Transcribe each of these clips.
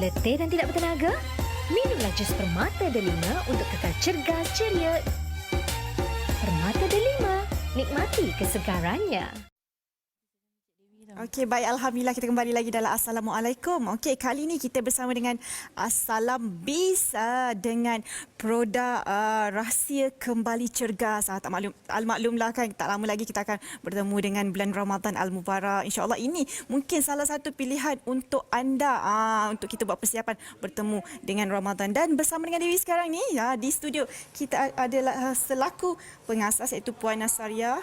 letih dan tidak bertenaga? Minumlah jus Permata Delima untuk kekal cergas ceria. Permata Delima, nikmati kesegarannya. Okey, baik. Alhamdulillah kita kembali lagi dalam Assalamualaikum. Okey, kali ini kita bersama dengan Salam Biz dengan produk rahsia kembali cergas. Tak maklumlah kan, tak lama lagi kita akan bertemu dengan bulan Ramadan Al-Mubarak. InsyaAllah ini mungkin salah satu pilihan untuk anda untuk kita buat persiapan bertemu dengan Ramadan. Dan bersama dengan Dewi sekarang ni di studio kita adalah selaku pengasas iaitu Puan Nasaria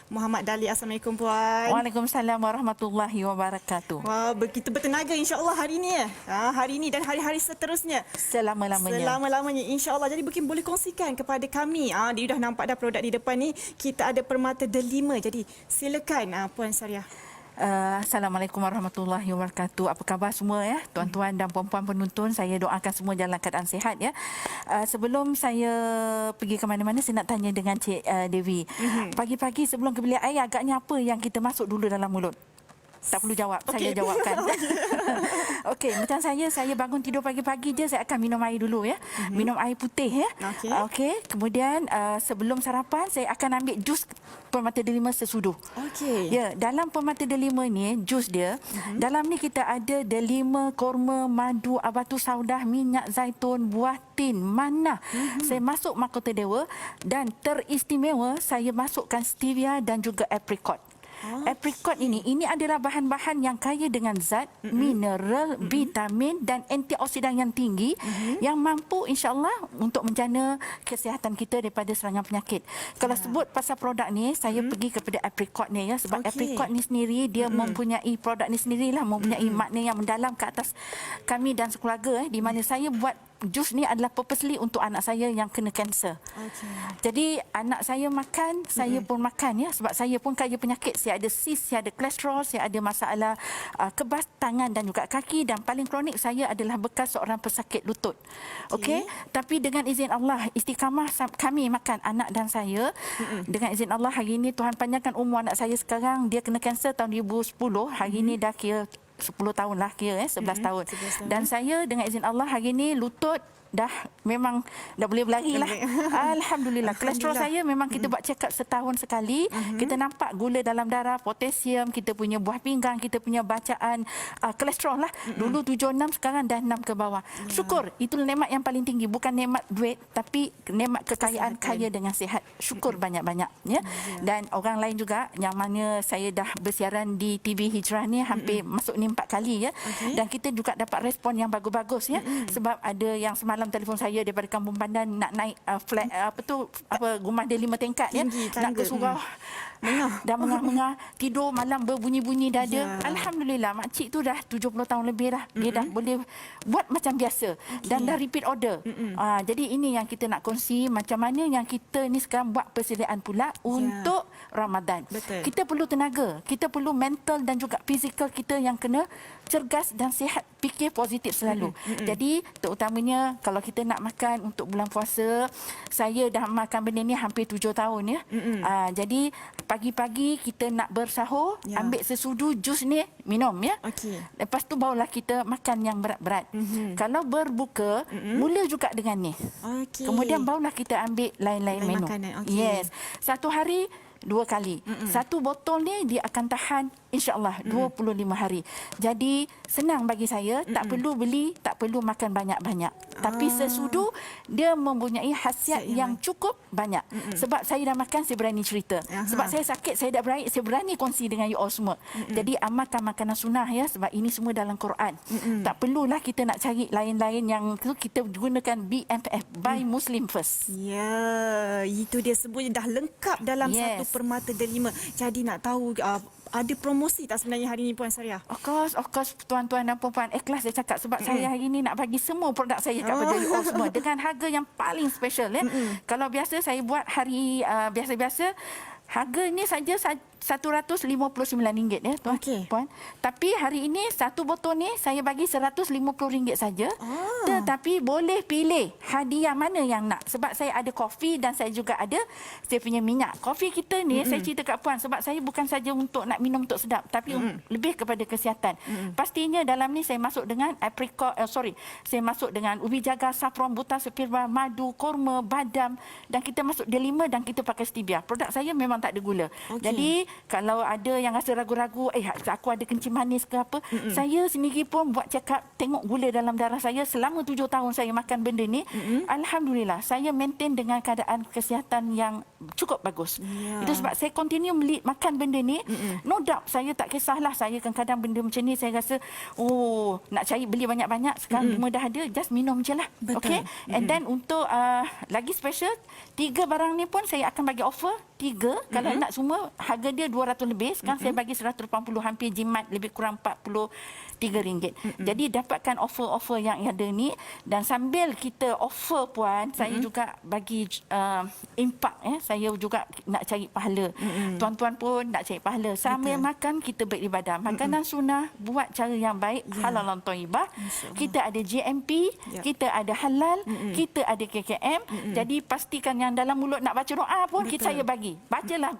Muhammad Dali. Assalamualaikum Puan. Waalaikumsalam warahmatullahi wabarakatuh. Wah, begitu bertenaga insya-Allah hari ini ya. Hari ini dan hari-hari seterusnya. Selama-lamanya. Selama-lamanya insya-Allah. Jadi mungkin boleh kongsikan kepada kami. Dia dah nampak dah produk di depan ni. Kita ada Permata Delima. Jadi silakan Puan Saria. Assalamualaikum warahmatullahi wabarakatuh. Apa khabar semua ya, tuan-tuan dan puan-puan penonton? Saya doakan semua dalam keadaan sihat ya. Sebelum saya pergi ke mana-mana, saya nak tanya dengan Cik Dewi. Pagi-pagi sebelum ke bilik air, agaknya apa yang kita masuk dulu dalam mulut? Tak perlu jawab, saya jawabkan. Okey, macam saya bangun tidur pagi-pagi je, saya akan minum air dulu ya. Minum air putih ya. Okey, kemudian sebelum sarapan saya akan ambil jus Permata Delima sesudu. Okey. Ya, dalam Permata Delima ni, jus dia, dalam ni kita ada delima, korma, madu, abatu saudah, minyak zaitun, buah tin, manah. Saya masuk mahkota dewa dan teristimewa saya masukkan stevia dan juga apricot. Apricot ini adalah bahan-bahan yang kaya dengan zat, mineral, vitamin dan antioksidan yang tinggi yang mampu insya-Allah untuk menjana kesihatan kita daripada serangan penyakit. Kalau sebut pasal produk ni, saya pergi kepada apricot ni ya, sebab apricot ni sendiri dia mempunyai produk ni sendirilah mempunyai makna yang mendalam ke atas kami dan sekeluarga di mana saya buat jus ni adalah purposely untuk anak saya yang kena kanser. Jadi anak saya makan, saya pun makan ya, sebab saya pun kaya penyakit. Saya ada cyst, saya ada kolesterol, saya ada masalah kebas tangan dan juga kaki, dan paling kronik saya adalah bekas seorang pesakit lutut. Okey, tapi dengan izin Allah, istiqamah kami makan anak dan saya. Dengan izin Allah, hari ini Tuhan panjangkan umur anak saya sekarang, dia kena kanser tahun 2010, hari ini dah kira 10 tahun lah kira 11 tahun. Dan saya dengan izin Allah hari ini lutut dah memang dah boleh berlari lah. Alhamdulillah. Kolesterol saya memang kita buat check up setahun sekali. Kita nampak gula dalam darah, potasium, kita punya buah pinggang, kita punya bacaan kolesterol lah. Dulu 76, sekarang dah 6 ke bawah. Syukur, itu nikmat yang paling tinggi. Bukan nikmat duit, tapi nikmat kekayaan, kaya dengan sihat. Syukur banyak-banyak ya. Dan orang lain juga yang mana saya dah bersiaran di TV Hijrah ni hampir masuk ni 4 kali ya. Dan kita juga dapat respon yang bagus-bagus ya. Sebab ada yang semalam telefon saya daripada Kampung Pandan nak naik flat rumah dia 5 tingkat ya, nak ke surau dah mengah-mengah, tidur malam berbunyi-bunyi dada. Alhamdulillah, makcik tu dah 70 tahun lebih dah, dia dah boleh buat macam biasa dan dah repeat order. Jadi ini yang kita nak kongsi, macam mana yang kita ni sekarang buat persediaan pula untuk Ramadan. Kita perlu tenaga, kita perlu mental dan juga fizikal kita yang kena cergas dan sihat, fikir positif selalu. Jadi terutamanya kalau kita nak makan untuk bulan puasa, saya dah makan benda ni hampir 7 tahun ya. Jadi pagi-pagi kita nak bersahur, ambil sesudu jus ni minum ya. Lepas tu barulah kita makan yang berat-berat. Kalau berbuka, mula juga dengan ni. Kemudian barulah kita ambil lain-lain menu. Yes. Satu hari 2 kali. Satu botol ni dia akan tahan insya-Allah 25 hari. Jadi senang bagi saya, tak perlu beli, tak perlu makan banyak-banyak. Tapi sesudu dia mempunyai khasiat yang cukup banyak. Sebab saya dah makan, saya berani cerita. Sebab saya sakit, saya dah berani, saya berani kongsi dengan you all semua. Jadi amalkan makanan sunnah ya, sebab ini semua dalam Quran. Tak perlulah kita nak cari lain-lain yang kita gunakan BMF, Buy Muslim First. Ya, itu dia semuanya dah lengkap dalam satu Permata Delima. Jadi nak tahu ada promosi tak sebenarnya hari ini Puan Saria? Of course tuan-tuan dan puan-puan, ikhlas saya cakap sebab saya hari ini nak bagi semua produk saya kepada you all semua dengan harga yang paling special ya. Kalau biasa saya buat hari biasa-biasa, harga ni saja RM159 ya tuan. Okey. Puan. Tapi hari ini satu botol ni saya bagi RM150 saja. Tetapi boleh pilih hadiah mana yang nak. Sebab saya ada kopi dan saya juga ada saya punya minyak. Kopi kita ni saya cerita kat puan sebab saya bukan saja untuk nak minum untuk sedap tapi lebih kepada kesihatan. Pastinya dalam ni saya masuk dengan apricot saya masuk dengan ubi jagar, saffron, buta sepirba, madu, korma, badam dan kita masuk delima dan kita pakai stevia. Produk saya memang tak ada gula. Jadi kalau ada yang rasa ragu-ragu, aku ada kencing manis ke apa, saya sendiri pun buat check up, tengok gula dalam darah saya selama 7 tahun saya makan benda ni. Alhamdulillah, saya maintain dengan keadaan kesihatan yang cukup bagus. Itu sebab saya continue makan benda ni. No doubt, saya tak kisahlah, saya kadang-kadang benda macam ni saya rasa, nak cari beli banyak-banyak, sekarang semua dah ada, just minum je lah. Okay? And then untuk lagi special, 3 barang ni pun saya akan bagi offer 3. Kalau nak semua, harga dia 200 lebih. Sekarang saya bagi 180, hampir jimat, lebih kurang RM43. Jadi dapatkan offer-offer yang ada ni. Dan sambil kita offer puan, saya juga bagi impak. Saya juga nak cari pahala. Tuan-tuan pun nak cari pahala. Sambil makan, kita beribadah. Makanan sunnah, buat cara yang baik, halalan thayyibah. Kita ada GMP, kita ada halal, kita ada KKM. Jadi pastikan yang dalam mulut nak baca doa pun saya bagi. Bacalah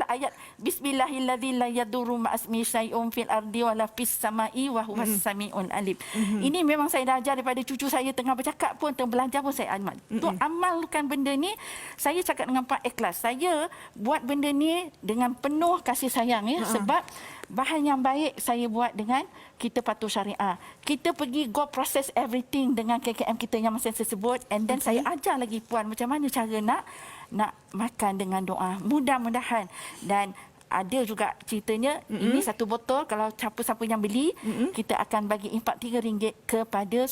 ayat Bismillahilladzi la yadurru ma'asmi syai'un fil ardi wala fis samai wa huwas samiul alim. Ini memang saya dah ajar daripada cucu saya, tengah bercakap pun, tengah belajar pun saya amal. Untuk amalkan benda ni, saya cakap dengan Pak ikhlas. Saya buat benda ni dengan penuh kasih sayang sebab bahan yang baik saya buat dengan kita patuh syariah. Kita pergi go process everything dengan KKM kita yang masih saya sebut, and then saya ajar lagi puan macam mana cara nak makan dengan doa. Mudah-mudahan. Dan ada juga ceritanya, ini satu botol, kalau siapa-siapa yang beli, kita akan bagi impak RM3 kepada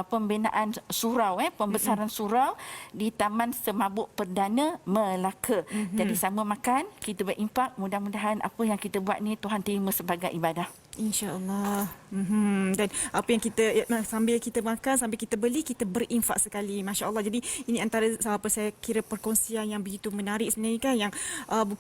pembinaan surau, pembesaran surau di Taman Semabuk Perdana Melaka. Jadi sama makan, kita berimpak, mudah-mudahan apa yang kita buat ni Tuhan terima sebagai ibadah. InsyaAllah. Dan apa yang kita, sambil kita makan, sambil kita beli, kita berinfak sekali. Masya Allah. Jadi ini antara apa saya kira perkongsian yang begitu menarik sebenarnya kan, yang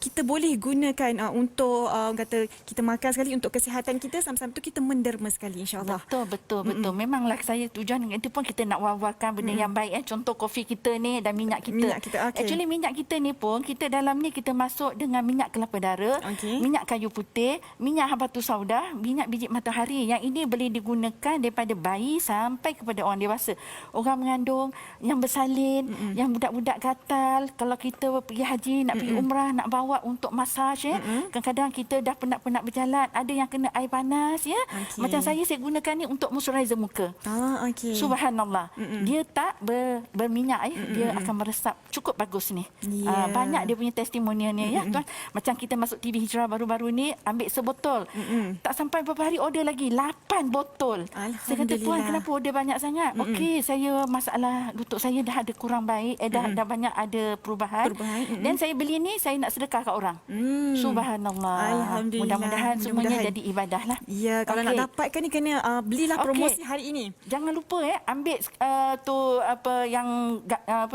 kita boleh gunakan untuk kata kita makan sekali untuk kesihatan kita, sama-sama tu kita menderma sekali, insyaAllah. Betul. Memanglah saya tujuan dengan itu pun kita nak wawarkan benda yang baik. Contoh kopi kita ni dan minyak kita. Okay. Actually minyak kita ni pun, kita dalam ni kita masuk dengan minyak kelapa dara, minyak kayu putih, minyak habatus sauda, minyak biji matahari. Yang ini boleh digunakan daripada bayi sampai kepada orang dewasa. Orang mengandung, yang bersalin, yang budak-budak gatal. Kalau kita pergi haji, nak pergi umrah, nak bawa untuk masaj, kadang-kadang kita dah penat-penat berjalan, ada yang kena air panas, Macam saya gunakan ni untuk moisturizer muka. Subhanallah. Dia tak berminyak, dia akan meresap. Cukup bagus ni. Banyak dia punya testimonialnya, tuan. Macam kita masuk TV Hijrah baru-baru ni, ambil sebotol. Tak sampai beberapa hari order lagi 8 botol. Saya kata, puan kenapa order banyak sangat? Okey, saya masalah lutut saya dah ada kurang baik, dah banyak ada perubahan. Dan saya beli ni, saya nak sedekah kat orang. Subhanallah. Alhamdulillah. Mudah-mudahan semuanya jadi ibadah lah. Ya, kalau nak dapatkan ni kena belilah promosi hari ini. Jangan lupa ambil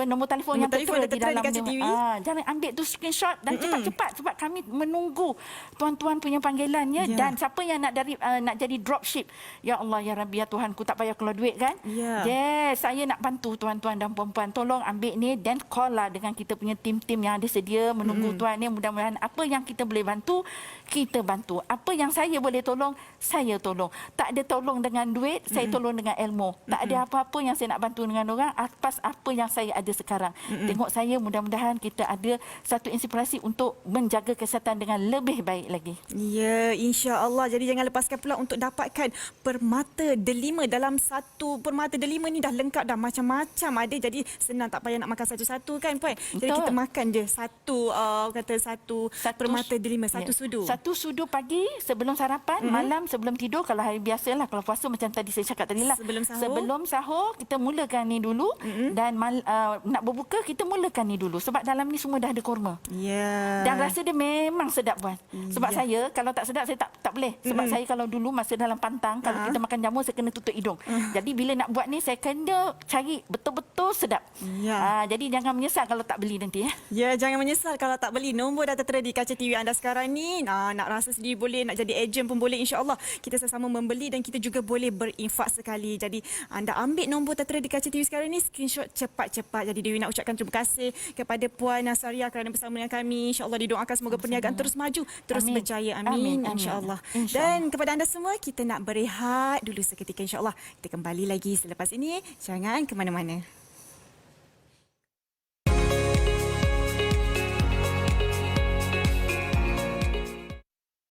nombor telefon yang tertera di dalam TV. Jangan ambil tu screenshot dan cepat-cepat sebab kami menunggu tuan-tuan punya panggilannya. Dan siapa yang nak jadi dropship, ya Allah ya Rabbi ya Tuhan, ku tak payah keluar duit kan. Yes, saya nak bantu tuan-tuan dan puan-puan, tolong ambil ni dan call lah dengan kita punya tim-tim yang ada sedia menunggu tuan ni. Mudah-mudahan apa yang kita boleh bantu, kita bantu. Apa yang saya boleh tolong, saya tolong. Tak ada tolong dengan duit, saya tolong dengan ilmu. Tak ada apa-apa yang saya nak bantu dengan orang atas apa yang saya ada sekarang. Tengok saya, mudah-mudahan kita ada satu inspirasi untuk menjaga kesihatan dengan lebih baik lagi. Ya, insya-Allah. Jadi jangan lepaskan pula untuk dapatkan permata delima. Dalam satu permata delima ni dah lengkap, dah macam-macam ada. Jadi senang, tak payah nak makan satu-satu kan, puan. Jadi kita makan je satu permata delima, satu sudu. Satu sudu pagi sebelum sarapan, malam sebelum tidur. Kalau hari biasalah, kalau puasa macam tadi saya cakap tadi lah. Sebelum sahur kita mulakan ni dulu, dan nak berbuka kita mulakan ni dulu. Sebab dalam ni semua dah ada kurma. Dan rasa dia memang sedap, puan. Sebab saya kalau tak sedap saya tak boleh. Sebab saya kalau dulu masa dalam pantang, kalau kita makan jamur saya kena tutup hidung. Jadi bila nak buat ni saya kena cari betul-betul sedap. Ya. Jadi jangan menyesal kalau tak beli nanti ya. Ya, jangan menyesal kalau tak beli. Nombor dah tertera di kaca TV anda sekarang ni. Nak rasa sendiri boleh, nak jadi ejen pun boleh, insya-Allah. Kita sama-sama membeli dan kita juga boleh berinfak sekali. Jadi anda ambil nombor tertera di kaca TV sekarang ni, screenshot cepat-cepat. Jadi Dewi nak ucapkan terima kasih kepada Puan Nasaria kerana bersama dengan kami. Insya-Allah didoakan semoga perniagaan terus maju, terus berjaya. Amin. Insya-Allah. Dan kepada anda semua, kita nak berehat dulu seketika, insya-Allah. Kita kembali lagi selepas ini. Jangan ke mana-mana.